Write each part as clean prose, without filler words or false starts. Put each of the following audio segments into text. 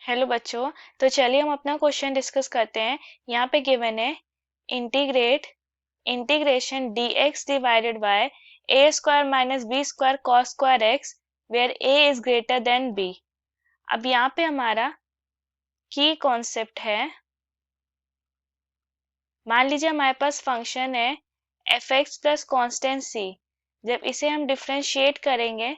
Hello बच्चों। तो चलिए हम अपना क्वेश्चन डिस्कस करते हैं। यहाँ पे गिवन है integration dx divided by a square minus B square cos square x where a is greater than b। अब यहाँ पे हमारा की कॉन्सेप्ट है, मान लीजिए हमारे पास फंक्शन है एफ एक्स प्लस कॉन्स्टेंट सी। जब इसे हम डिफ्रेंशिएट करेंगे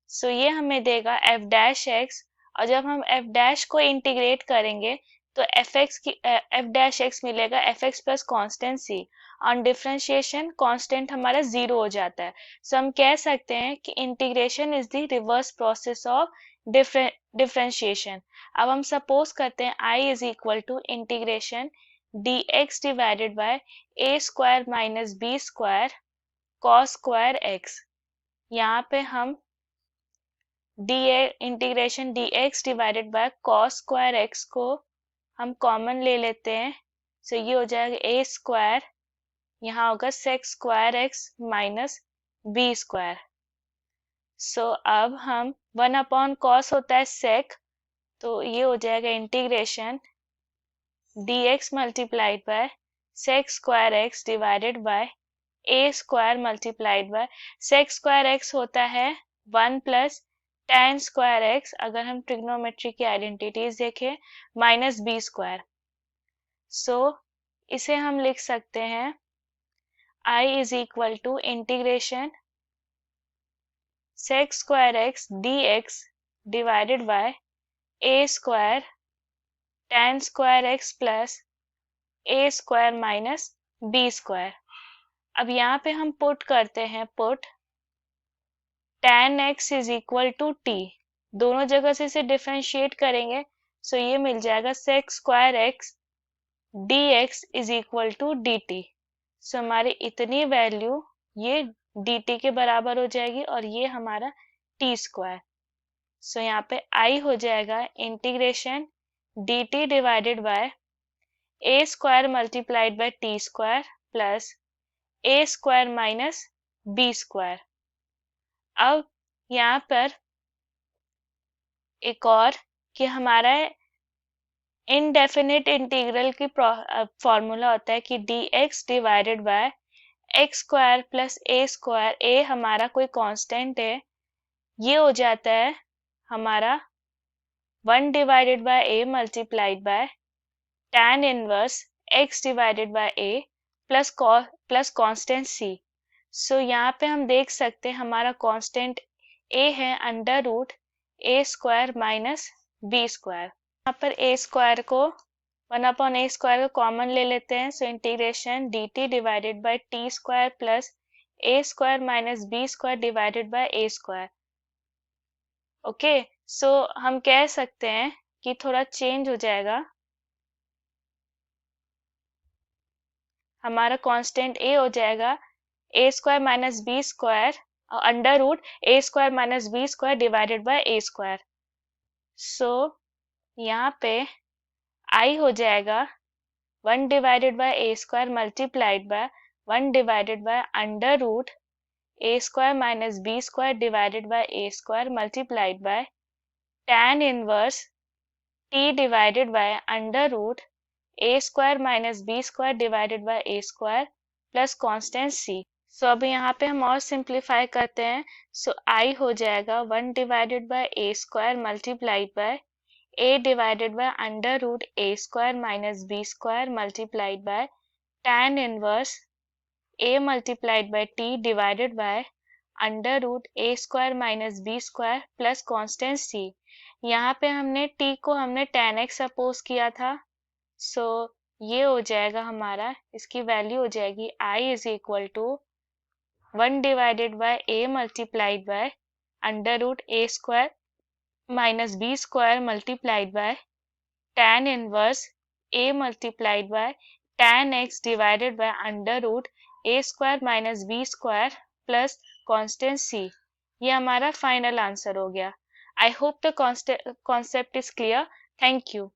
सो ये हमें देगा एफ डैश एक्स, और जब हम एफ डैश को इंटीग्रेट करेंगे तो एफ डैश एक्स मिलेगा f x plus constant c. On differentiation constant हमारा 0 हो जाता है। सो हम कह सकते हैं कि integration is the reverse process of differentiation. अब हम सपोज करते हैं I is equal to integration dx divided by A square minus B square cos square X. यहाँ पे हम integration dx divided by cos square X को हम common ले लेते हैं। सो ये हो जाएगा ए स्क्वायर, यहाँ होगा sec square X minus B square. So अब हम 1 कॉस होता है सेक, तो ये हो जाएगा integration dx multiplied by sec square x divided by A square multiplied by sec square x होता है 1 प्लस tan स्क्वायर एक्स, अगर हम ट्रिग्नोमेट्री की आइडेंटिटीज देखें, माइनस बी स्क्वायर। सो इसे हम लिख सकते हैं I is equal to integration sec square x dx divided by A square tan square x plus A square minus B square. अब यहाँ पे हम पुट करते हैं, put tan x is equal to t, दोनों जगह से इसे डिफ्रेंशिएट करेंगे सो ये मिल जाएगा sec square x dx is equal to dt। So हमारी इतनी वैल्यू ये dt के बराबर हो जाएगी और ये हमारा t स्क्वायर। सो यहाँ पे I हो जाएगा integration dt divided by a square multiplied by t square plus a square minus b square. अब यहाँ पर एक और कि हमारा इनडेफिनिट इंटीग्रल की फॉर्मूला होता है कि dx divided by X square plus A square, A हमारा कोई कांस्टेंट है, ये हो जाता है हमारा 1 divided by A multiplied by tan inverse x divided by A plus constant C. So यहाँ पे हम देख सकते हैं हमारा कांस्टेंट a है अंडर रूट ए स्क्वायर माइनस बी स्क्वायर। यहाँ पर a स्क्वायर को 1 स्क्वायर को कॉमन ले लेते हैं। So integration dt divided by T square plus A square minus B square divided by A square. Okay, so हम कह सकते हैं कि थोड़ा चेंज हो जाएगा, हमारा कांस्टेंट a हो जाएगा a square minus B square under root A square minus B square divided by A square. So यहाँ पे I हो जाएगा 1 divided by A square multiplied by 1 divided by under root A square minus B square divided by A square multiplied by tan inverse t divided by under root A square minus B square divided by A square plus constant c। So अब यहाँ पे हम और simplify करते हैं। सो I हो जाएगा 1 divided by A square multiplied by a divided by under root A square minus B square multiplied by tan inverse a multiplied by t divided by under root A square minus B square plus constant c। यहाँ पे हमने t को हमने tan x suppose किया था। सो ये हो जाएगा हमारा, इसकी वैल्यू हो जाएगी I is equal to 1 divided by a multiplied by under root A square minus B square multiplied by tan inverse a multiplied by tan x divided by under root A square minus B square plus constant c। ये हमारा final answer हो गया। I hope the concept is clear. Thank you.